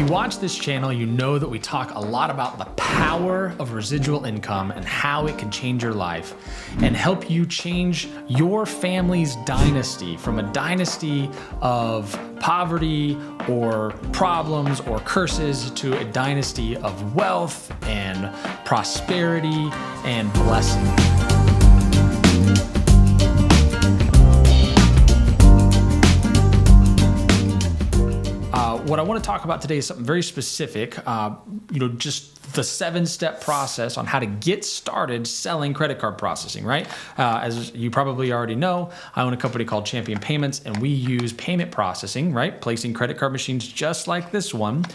you watch this channel, you know that we talk a lot about the power of residual income and how it can change your life and help you change your family's dynasty from a dynasty of poverty or problems or curses to a dynasty of wealth and prosperity and blessing. What I want to talk about today is something very specific, just the 7-step process on how to get started selling credit card processing, right? As you probably already know, I own a company called Champion Payments, and we use payment processing, right? Placing credit card machines just like this one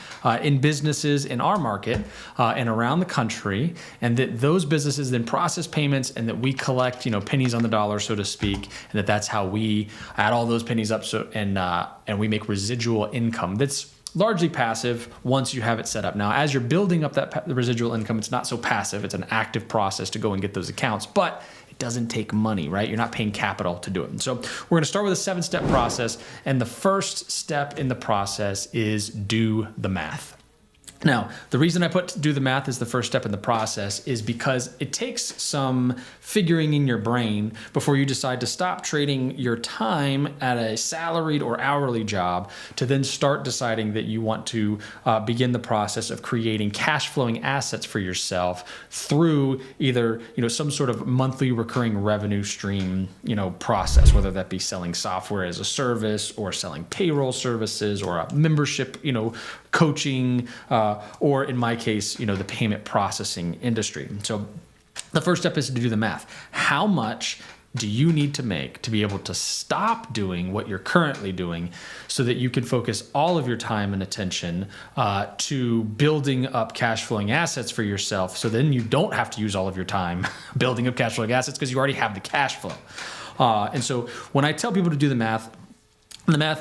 in businesses in our market and around the country, and that those businesses then process payments and that we collect, pennies on the dollar, so to speak, and that's how we add all those pennies up and we make residual income that's largely passive once you have it set up. Now, as you're building up that residual income, it's not so passive. It's an active process to go and get those accounts, but it doesn't take money, right? You're not paying capital to do it. And so we're going to start with a 7-step process. And the first step in the process is do the math. Now, the reason I put do the math as the first step in the process is because it takes some figuring in your brain before you decide to stop trading your time at a salaried or hourly job to then start deciding that you want to begin the process of creating cash flowing assets for yourself through either some sort of monthly recurring revenue stream process, whether that be selling software as a service or selling payroll services or a membership coaching, or in my case, the payment processing industry. So the first step is to do the math. How much do you need to make to be able to stop doing what you're currently doing so that you can focus all of your time and attention to building up cash flowing assets for yourself, so then you don't have to use all of your time building up cash flowing assets because you already have the cash flow. And so when I tell people to do the math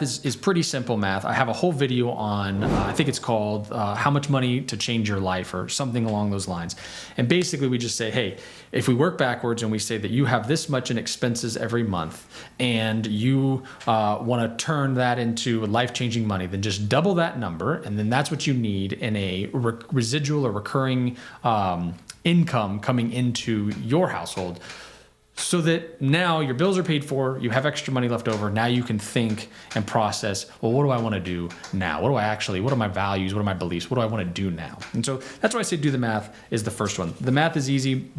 is pretty simple math. I have a whole video on, I think it's called How Much Money to Change Your Life or something along those lines. And basically we just say, hey, if we work backwards and we say that you have this much in expenses every month and you want to turn that into life-changing money, then just double that number. And then that's what you need in a residual or recurring income coming into your household, so that now your bills are paid for, you have extra money left over. Now you can think and process, well, what do I want to do now? What are my values? What are my beliefs? What do I want to do now? And so that's why I say do the math is the first one. The math is easy.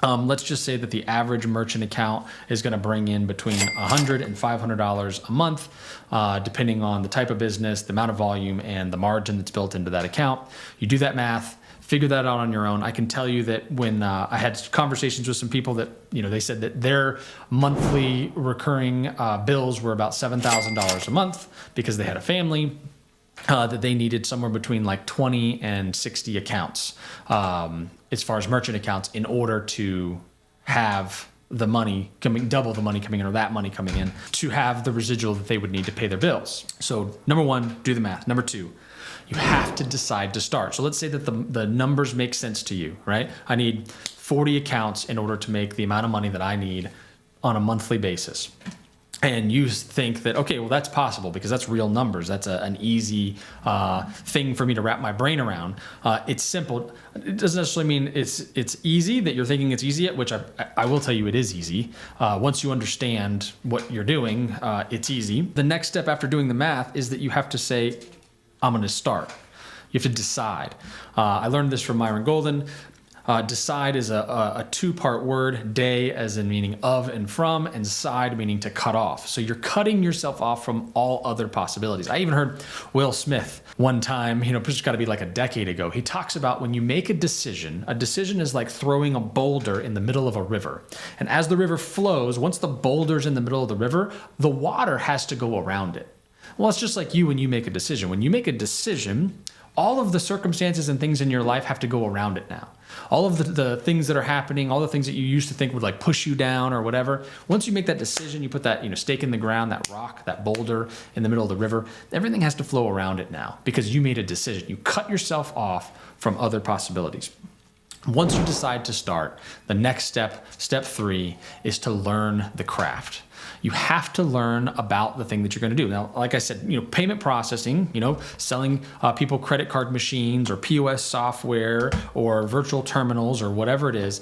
Let's just say that the average merchant account is going to bring in between $100 and $500 a month, depending on the type of business, the amount of volume, and the margin that's built into that account. You do that math. Figure that out on your own. I can tell you that when I had conversations with some people that, they said that their monthly recurring bills were about $7,000 a month because they had a family, that they needed somewhere between like 20 and 60 accounts as far as merchant accounts in order to have the money coming, double the money coming in or that money coming in to have the residual that they would need to pay their bills. So number one, do the math. Number two, you have to decide to start. So let's say that the numbers make sense to you, right? I need 40 accounts in order to make the amount of money that I need on a monthly basis. And you think that, okay, well, that's possible because that's real numbers. That's an easy thing for me to wrap my brain around. It's simple. It doesn't necessarily mean it's easy, that you're thinking it's easy, which I will tell you it is easy. Once you understand what you're doing, it's easy. The next step after doing the math is that you have to say, I'm going to start. You have to decide. I learned this from Myron Golden. Decide is a 2-part word, day as in meaning of and from, and side meaning to cut off. So you're cutting yourself off from all other possibilities. I even heard Will Smith one time, it's got to be like a decade ago. He talks about when you make a decision is like throwing a boulder in the middle of a river. And as the river flows, once the boulder's in the middle of the river, the water has to go around it. Well, it's just like you when you make a decision. When you make a decision, all of the circumstances and things in your life have to go around it now. All of the things that are happening, all the things that you used to think would like push you down or whatever, once you make that decision, you put that stake in the ground, that rock, that boulder in the middle of the river, everything has to flow around it now because you made a decision. You cut yourself off from other possibilities. Once you decide to start, the next step, step 3, is to learn the craft. you have to learn about the thing that you're going to do. Now, like I said, payment processing, selling people credit card machines or POS software or virtual terminals or whatever it is,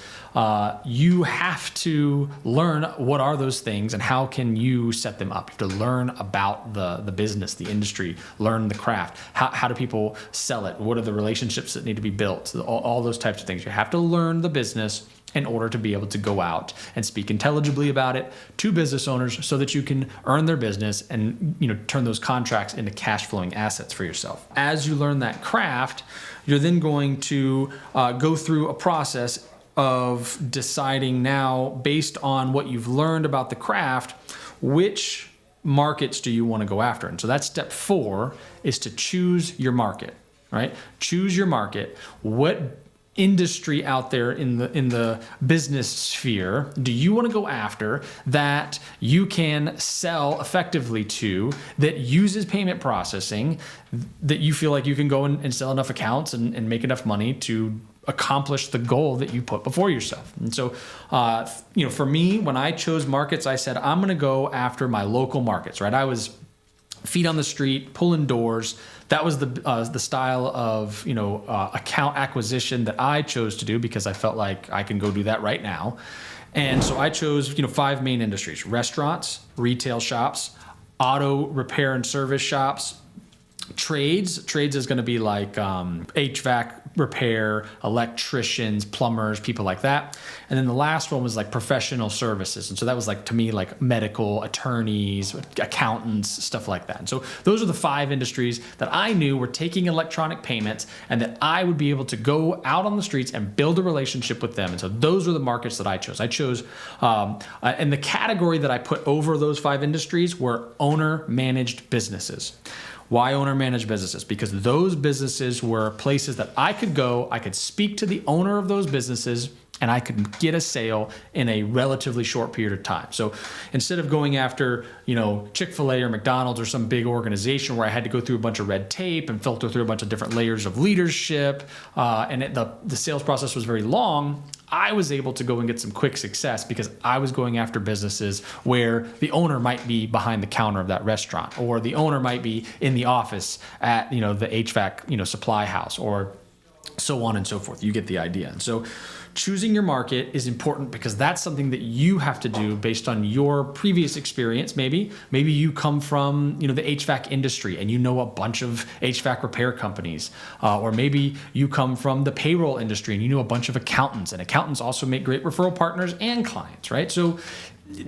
you have to learn what are those things and how can you set them up. You have to learn about the business, the industry, learn the craft. How do people sell it? What are the relationships that need to be built? All those types of things. You have to learn the business in order to be able to go out and speak intelligibly about it to business owners so that you can earn their business and turn those contracts into cash flowing assets for yourself. As you learn that craft, you're then going to go through a process of deciding now, based on what you've learned about the craft, which markets do you want to go after. And so that's step 4, is to choose your market, right? Choose your market. What industry out there in the business sphere do you want to go after that you can sell effectively to, that uses payment processing, that you feel like you can go and sell enough accounts and make enough money to accomplish the goal that you put before yourself. And so, for me, when I chose markets, I said, I'm going to go after my local markets, right? I was feet on the street, pulling doors. That was the style of account acquisition that I chose to do because I felt like I can go do that right now. And so I chose 5 main industries: restaurants, retail shops, auto repair and service shops, trades. Trades is going to be like HVAC repair, electricians, plumbers, people like that. And then the last one was like professional services. And so that was like, to me, like medical, attorneys, accountants, stuff like that. And so those are the 5 industries that I knew were taking electronic payments and that I would be able to go out on the streets and build a relationship with them. And so those are the markets that I chose. I chose, and the category that I put over those 5 industries were owner-managed businesses. Why owner-managed businesses? Because those businesses were places that I could go, I could speak to the owner of those businesses, and I could get a sale in a relatively short period of time. So instead of going after, Chick-fil-A or McDonald's or some big organization where I had to go through a bunch of red tape and filter through a bunch of different layers of leadership, the sales process was very long, I was able to go and get some quick success because I was going after businesses where the owner might be behind the counter of that restaurant, or the owner might be in the office at, the HVAC, supply house, or so on and so forth. You get the idea. And so choosing your market is important because that's something that you have to do based on your previous experience. Maybe you come from, the HVAC industry and you know a bunch of HVAC repair companies, or maybe you come from the payroll industry and you know a bunch of accountants, and accountants also make great referral partners and clients, right? So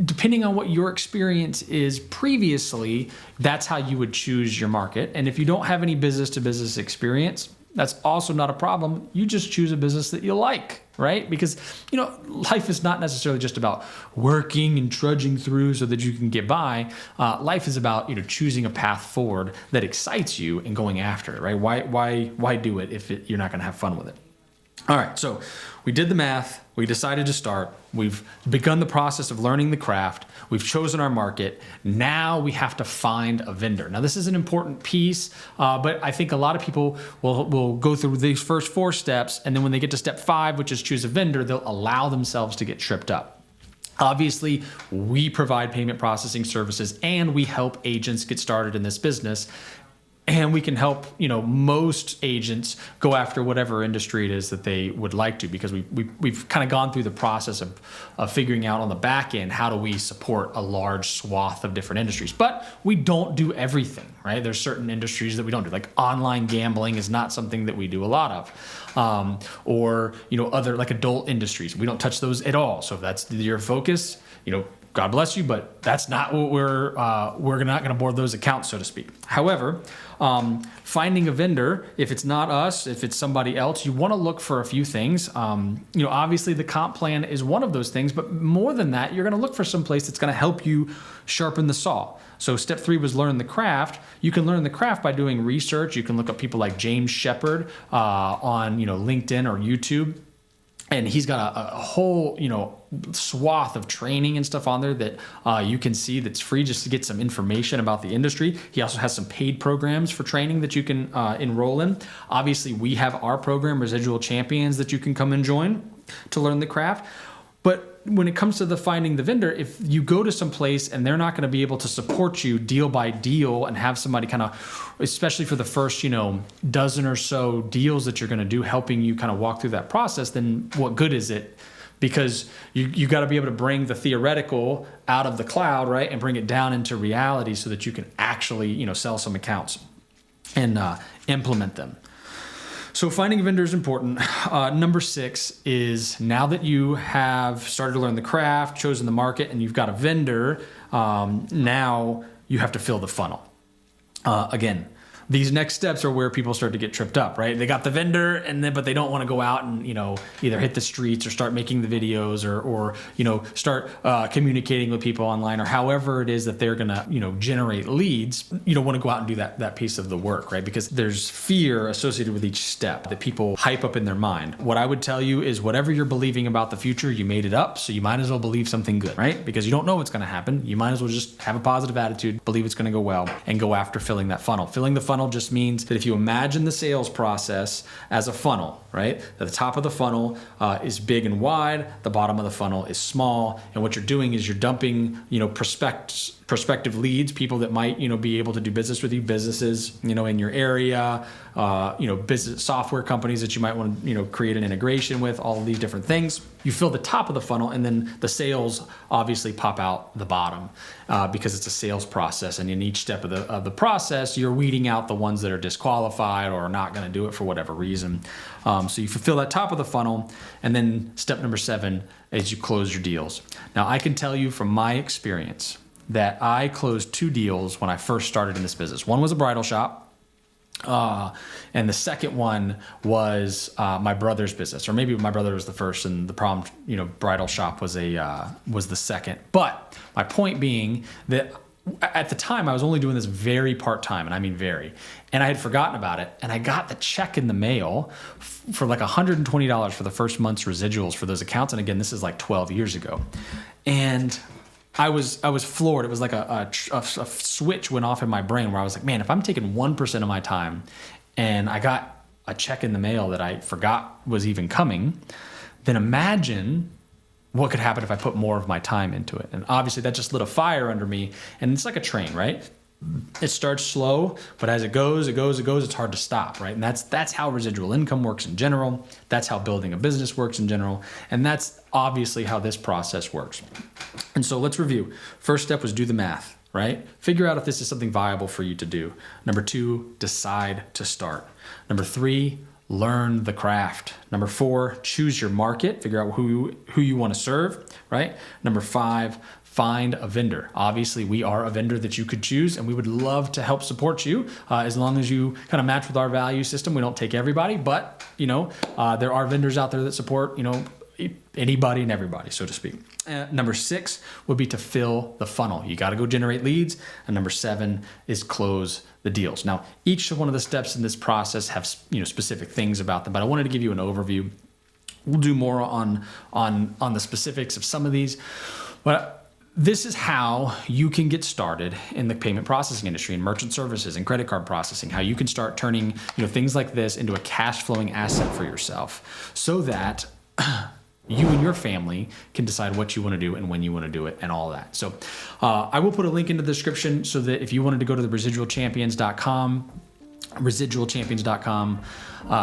depending on what your experience is previously, that's how you would choose your market. And if you don't have any business to business experience, that's also not a problem. You just choose a business that you like, right? Because, life is not necessarily just about working and trudging through so that you can get by. Life is about, choosing a path forward that excites you and going after it, right? Why do it if you're not going to have fun with it? All right, so we did the math. We decided to start. We've begun the process of learning the craft. We've chosen our market. Now we have to find a vendor. Now, this is an important piece, but I think a lot of people will go through these first 4 steps, and then when they get to step 5, which is choose a vendor, they'll allow themselves to get tripped up. Obviously, we provide payment processing services, and we help agents get started in this business. And we can help, most agents go after whatever industry it is that they would like to, because we've kind of gone through the process of figuring out on the back end, how do we support a large swath of different industries. But we don't do everything, right? There's certain industries that we don't do, like online gambling is not something that we do a lot of, or, other like adult industries. We don't touch those at all. So if that's your focus, God bless you, but that's not what we're not going to board those accounts, so to speak. However, finding a vendor, if it's not us, if it's somebody else, you want to look for a few things. Obviously the comp plan is one of those things, but more than that, you're going to look for some place that's going to help you sharpen the saw. So step 3 was learn the craft. You can learn the craft by doing research. You can look up people like James Shepard on LinkedIn or YouTube. And he's got a whole, swath of training and stuff on there that you can see that's free just to get some information about the industry. He also has some paid programs for training that you can enroll in. Obviously, we have our program, Residual Champions, that you can come and join to learn the craft. But when it comes to the finding the vendor, if you go to some place and they're not going to be able to support you deal by deal and have somebody kind of, especially for the first, dozen or so deals that you're going to do, helping you kind of walk through that process, then what good is it? Because you got to be able to bring the theoretical out of the cloud, right, and bring it down into reality so that you can actually, sell some accounts and implement them. So finding a vendor is important. Number 6 is, now that you have started to learn the craft, chosen the market, and you've got a vendor, now you have to fill the funnel. Again, these next steps are where people start to get tripped up, right? They got the vendor, but they don't want to go out and, either hit the streets or start making the videos or start communicating with people online, or however it is that they're going to, generate leads. You don't want to go out and do that piece of the work, right? Because there's fear associated with each step that people hype up in their mind. What I would tell you is, whatever you're believing about the future, you made it up. So you might as well believe something good, right? Because you don't know what's going to happen. You might as well just have a positive attitude, believe it's going to go well, and go after filling that funnel. Filling the funnel just means that if you imagine the sales process as a funnel, right? At the top of the funnel is big and wide, the bottom of the funnel is small, and what you're doing is you're dumping, prospective leads, people that might, be able to do business with you, businesses, in your area, business software companies that you might want to, create an integration with, all of these different things. You fill the top of the funnel, and then the sales obviously pop out the bottom because it's a sales process. And in each step of the process, you're weeding out the ones that are disqualified or are not going to do it for whatever reason. So you fulfill that top of the funnel, and then step number 7 is you close your deals. Now, I can tell you from my experience that I closed 2 deals when I first started in this business. One was a bridal shop. And the second one was my brother's business, or maybe my brother was the first, and the prom, bridal shop was the second. But my point being that at the time I was only doing this very part-time, and I mean very, and I had forgotten about it, and I got the check in the mail for like $120 for the first month's residuals for those accounts. And again, this is like 12 years ago, and I was floored. It was like a switch went off in my brain where I was like, man, if I'm taking 1% of my time and I got a check in the mail that I forgot was even coming, then imagine what could happen if I put more of my time into it. And obviously that just lit a fire under me. And it's like a train, right? It starts slow, but as it goes, it's hard to stop, right? And that's how residual income works in general. That's how building a business works in general. And that's obviously how this process works. And so let's review. First step was do the math, right? Figure out if this is something viable for you to do. Number 2, decide to start. Number 3, learn the craft. Number 4, choose your market. Figure out who you want to serve, right? Number 5, find a vendor. Obviously, we are a vendor that you could choose, and we would love to help support you as long as you kind of match with our value system. We don't take everybody, but there are vendors out there that support anybody and everybody, so to speak. Number 6 would be to fill the funnel. You got to go generate leads. And number 7 is close the deals. Now, each one of the steps in this process have specific things about them, but I wanted to give you an overview. We'll do more on the specifics of some of these, but this is how you can get started in the payment processing industry, in merchant services and credit card processing, how you can start turning things like this into a cash flowing asset for yourself, so that you and your family can decide what you want to do and when you want to do it and all that. So I will put a link in the description so that if you wanted to go to the residualchampions.com,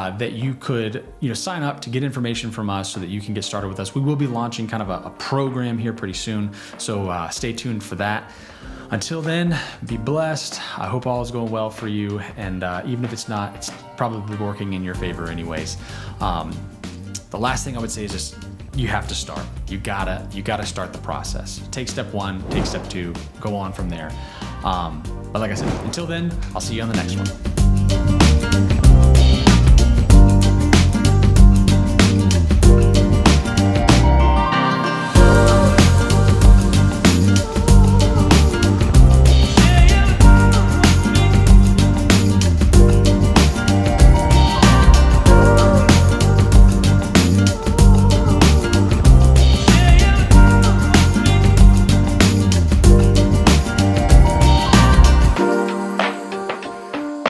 that you could sign up to get information from us so that you can get started with us. We will be launching kind of a program here pretty soon, so stay tuned for that. Until then, be blessed. I hope all is going well for you, and even if it's not, it's probably working in your favor anyways. The last thing I would say is just, you have to start. You gotta start the process. Take step 1, take step 2, go on from there. But like I said, until then, I'll see you on the next one.